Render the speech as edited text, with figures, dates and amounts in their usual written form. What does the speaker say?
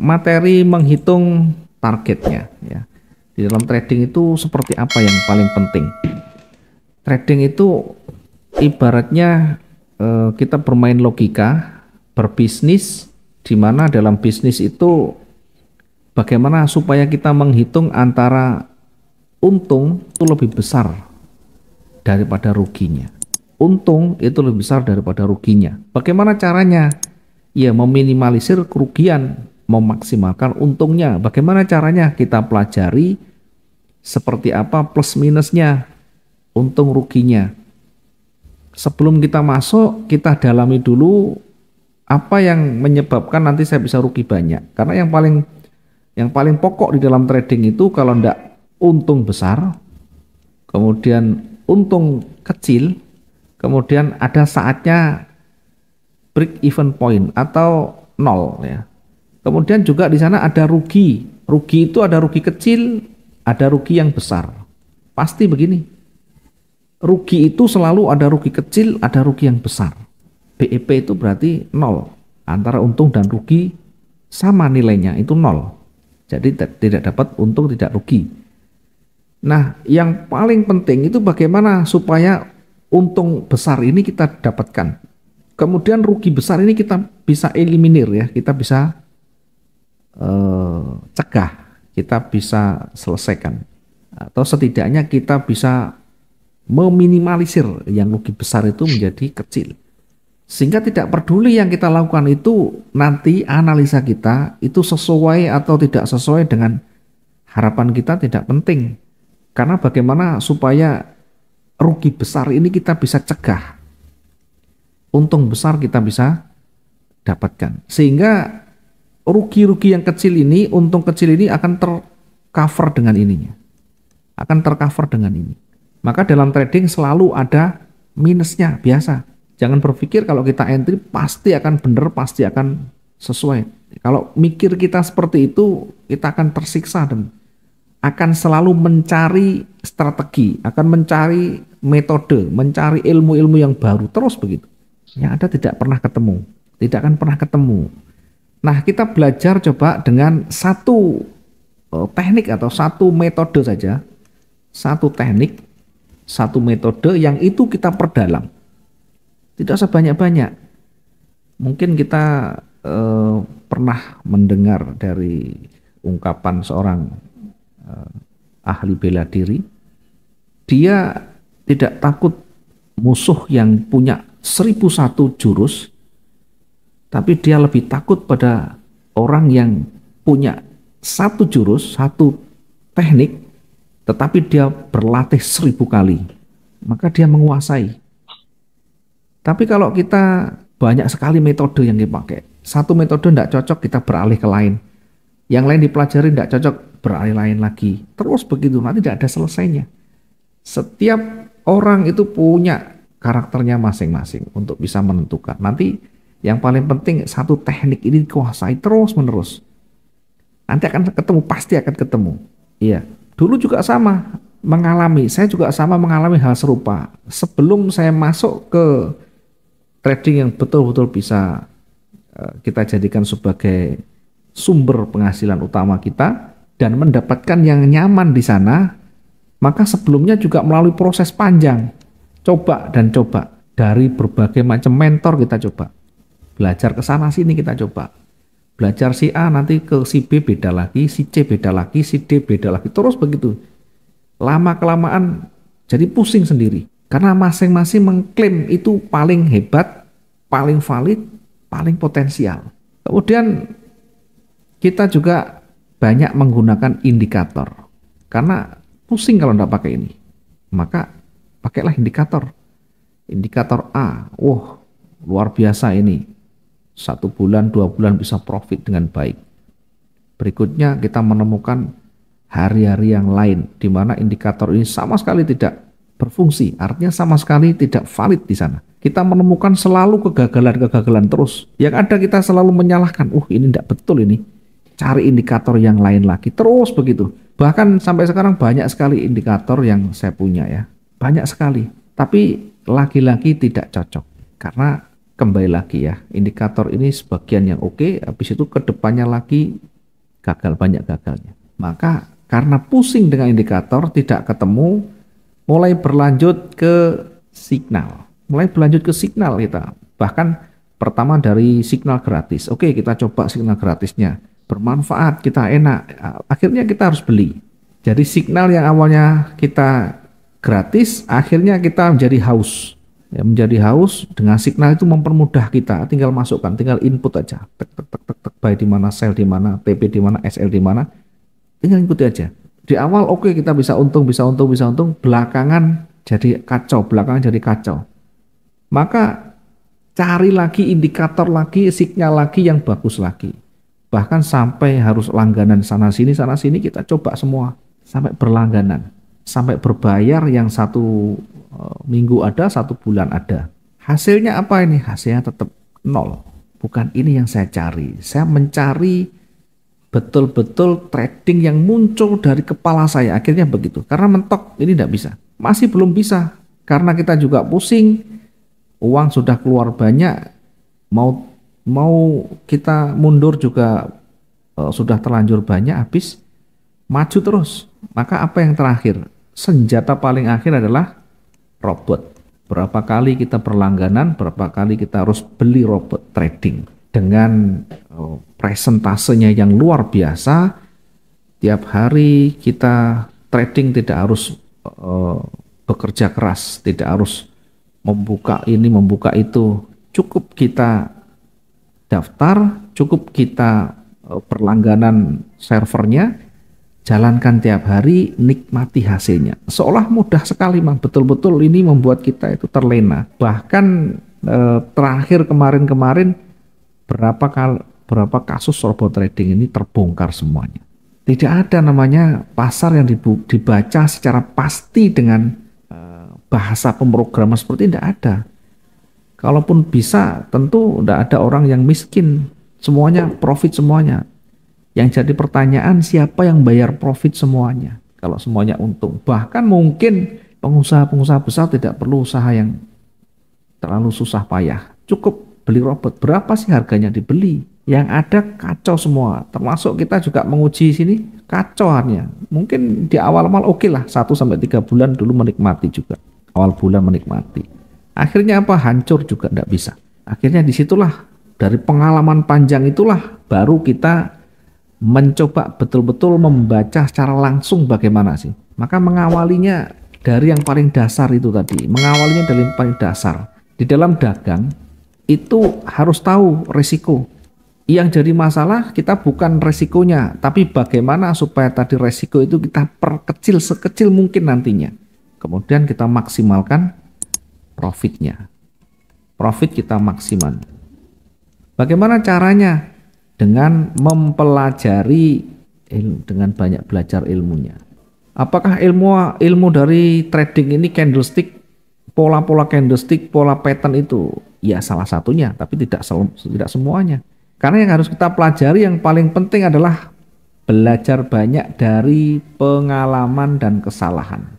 materi menghitung targetnya ya. Di dalam trading itu seperti apa yang paling penting? Trading itu ibaratnya kita bermain logika, berbisnis, di mana dalam bisnis itu bagaimana supaya kita menghitung antara untung itu lebih besar daripada ruginya. Untung itu lebih besar daripada ruginya. Bagaimana caranya? Ya, meminimalisir kerugian, memaksimalkan untungnya. Bagaimana caranya? Kita pelajari seperti apa plus minusnya, untung ruginya. Sebelum kita masuk, kita dalami dulu apa yang menyebabkan nanti saya bisa rugi banyak. Karena yang paling pokok di dalam trading itu kalau ndak untung besar, kemudian untung kecil, kemudian ada saatnya break even point atau nol ya. Kemudian juga di sana ada rugi. Rugi itu ada rugi kecil, ada rugi yang besar. Pasti begini. Rugi itu selalu ada rugi kecil, ada rugi yang besar. BEP itu berarti nol. Antara untung dan rugi sama nilainya, itu nol. Jadi tidak dapat untung, tidak rugi. Nah, yang paling penting itu bagaimana supaya untung besar ini kita dapatkan. Kemudian rugi besar ini kita bisa eliminir ya, kita bisa cegah, kita bisa selesaikan. Atau setidaknya kita bisa meminimalisir yang rugi besar itu menjadi kecil. Sehingga tidak peduli yang kita lakukan itu nanti analisa kita itu sesuai atau tidak sesuai dengan harapan kita tidak penting. Karena bagaimana supaya rugi besar ini kita bisa cegah. Untung besar kita bisa dapatkan. Sehingga rugi-rugi yang kecil ini, untung kecil ini akan tercover dengan ininya. Akan tercover dengan ini. Maka dalam trading selalu ada minusnya, biasa. Jangan berpikir kalau kita entry pasti akan benar, pasti akan sesuai. Kalau mikir kita seperti itu, kita akan tersiksa dan akan selalu mencari strategi, akan mencari metode, mencari ilmu-ilmu yang baru, terus begitu. Yang ada tidak pernah ketemu, tidak akan pernah ketemu. Nah, kita belajar coba dengan satu teknik atau satu metode saja, satu teknik, satu metode yang itu kita perdalam. Tidak sebanyak-banyak. Mungkin kita pernah mendengar dari ungkapan seorang ahli bela diri. Dia tidak takut musuh yang punya 1001 jurus, tapi dia lebih takut pada orang yang punya satu jurus, satu teknik, tetapi dia berlatih 1000 kali. Maka dia menguasai. Tapi kalau kita banyak sekali metode yang dipakai, satu metode tidak cocok, kita beralih ke lain. Yang lain dipelajari tidak cocok, beralih lain lagi. Terus begitu, nanti tidak ada selesainya. Setiap orang itu punya karakternya masing-masing untuk bisa menentukan. Nanti yang paling penting satu teknik ini dikuasai terus menerus. Nanti akan ketemu, pasti akan ketemu. Iya, dulu juga sama saya juga sama mengalami hal serupa. Sebelum saya masuk ke trading yang betul-betul bisa kita jadikan sebagai sumber penghasilan utama kita dan mendapatkan yang nyaman di sana, maka sebelumnya juga melalui proses panjang, coba dan coba dari berbagai macam mentor kita coba, belajar ke sana sini kita coba, belajar si A nanti ke si B beda lagi, si C beda lagi, si D beda lagi, terus begitu. Lama kelamaan jadi pusing sendiri karena masing-masing mengklaim itu paling hebat, paling valid, paling potensial. Kemudian kita juga banyak menggunakan indikator karena pusing kalau tidak pakai ini. Maka pakailah indikator. Indikator A, wah luar biasa ini. 1 bulan, 2 bulan bisa profit dengan baik. Berikutnya kita menemukan hari-hari yang lain di mana indikator ini sama sekali tidak berfungsi, artinya sama sekali tidak valid di sana. Kita menemukan selalu kegagalan-kegagalan terus. Yang ada kita selalu menyalahkan, ini tidak betul ini. Cari indikator yang lain lagi, terus begitu. Bahkan sampai sekarang banyak sekali indikator yang saya punya ya, banyak sekali. Tapi lagi-lagi tidak cocok karena kembali lagi ya, indikator ini sebagian yang oke, habis itu kedepannya lagi gagal, banyak gagalnya. Maka karena pusing dengan indikator tidak ketemu, mulai berlanjut ke signal. Mulai berlanjut ke signal kita. Bahkan pertama dari signal gratis. Oke, kita coba signal gratisnya. Bermanfaat, kita enak. Akhirnya kita harus beli. Jadi signal yang awalnya kita gratis, akhirnya kita menjadi haus. Ya, menjadi haus dengan signal itu mempermudah kita. Tinggal masukkan, tinggal input aja. Tek, tek, tek, tek, tek, buy di mana, sell di mana, TP di mana, SL di mana. Tinggal ikuti aja. Di awal oke, kita bisa untung, bisa untung, bisa untung. Belakangan jadi kacau, belakangan jadi kacau. Maka cari lagi indikator lagi, signal lagi yang bagus lagi. Bahkan sampai harus langganan sana sini kita coba semua. Sampai berlangganan. Sampai berbayar yang 1 minggu ada, 1 bulan ada. Hasilnya apa ini? Hasilnya tetap 0. Bukan ini yang saya cari. Saya mencari betul-betul trading yang muncul dari kepala saya. Akhirnya begitu. Karena mentok ini tidak bisa. Masih belum bisa. Karena kita juga pusing. Uang sudah keluar banyak. Mau kita mundur juga sudah terlanjur banyak habis. Maju terus. Maka apa yang terakhir? Senjata paling akhir adalah robot. Berapa kali kita berlangganan, berapa kali kita harus beli robot trading. Dengan presentasenya yang luar biasa, tiap hari kita trading tidak harus bekerja keras, tidak harus membuka ini, membuka itu. Cukup kita daftar, cukup kita berlangganan servernya, jalankan tiap hari, nikmati hasilnya. Seolah mudah sekali, Mang. Betul-betul ini membuat kita itu terlena. Bahkan terakhir kemarin-kemarin berapa kasus robot trading ini terbongkar semuanya. Tidak ada namanya pasar yang dibaca secara pasti dengan bahasa pemrograman seperti ini, tidak ada. Kalaupun bisa, tentu tidak ada orang yang miskin. Semuanya profit semuanya. Yang jadi pertanyaan, siapa yang bayar profit semuanya? Kalau semuanya untung. Bahkan mungkin pengusaha-pengusaha besar tidak perlu usaha yang terlalu susah payah. Cukup beli robot. Berapa sih harganya dibeli? Yang ada kacau semua. Termasuk kita juga menguji sini, kacau hanya. Mungkin di awal-awal oke lah, 1-3 bulan dulu menikmati juga. Awal bulan menikmati. Akhirnya apa? Hancur juga tidak bisa. Akhirnya disitulah, dari pengalaman panjang itulah, baru kita mencoba betul-betul membaca secara langsung bagaimana sih. Maka mengawalinya dari yang paling dasar itu tadi. Mengawalinya dari yang paling dasar. Di dalam dagang, itu harus tahu resiko. Yang jadi masalah kita bukan resikonya, tapi bagaimana supaya tadi resiko itu kita perkecil sekecil mungkin nantinya. Kemudian kita maksimalkan profitnya. Profit kita maksimal. Bagaimana caranya? Dengan mempelajari, dengan banyak belajar ilmunya. Apakah ilmu dari trading ini candlestick, pola-pola candlestick, pola pattern itu? Ya salah satunya, tapi tidak semuanya. Karena yang harus kita pelajari yang paling penting adalah belajar banyak dari pengalaman dan kesalahan.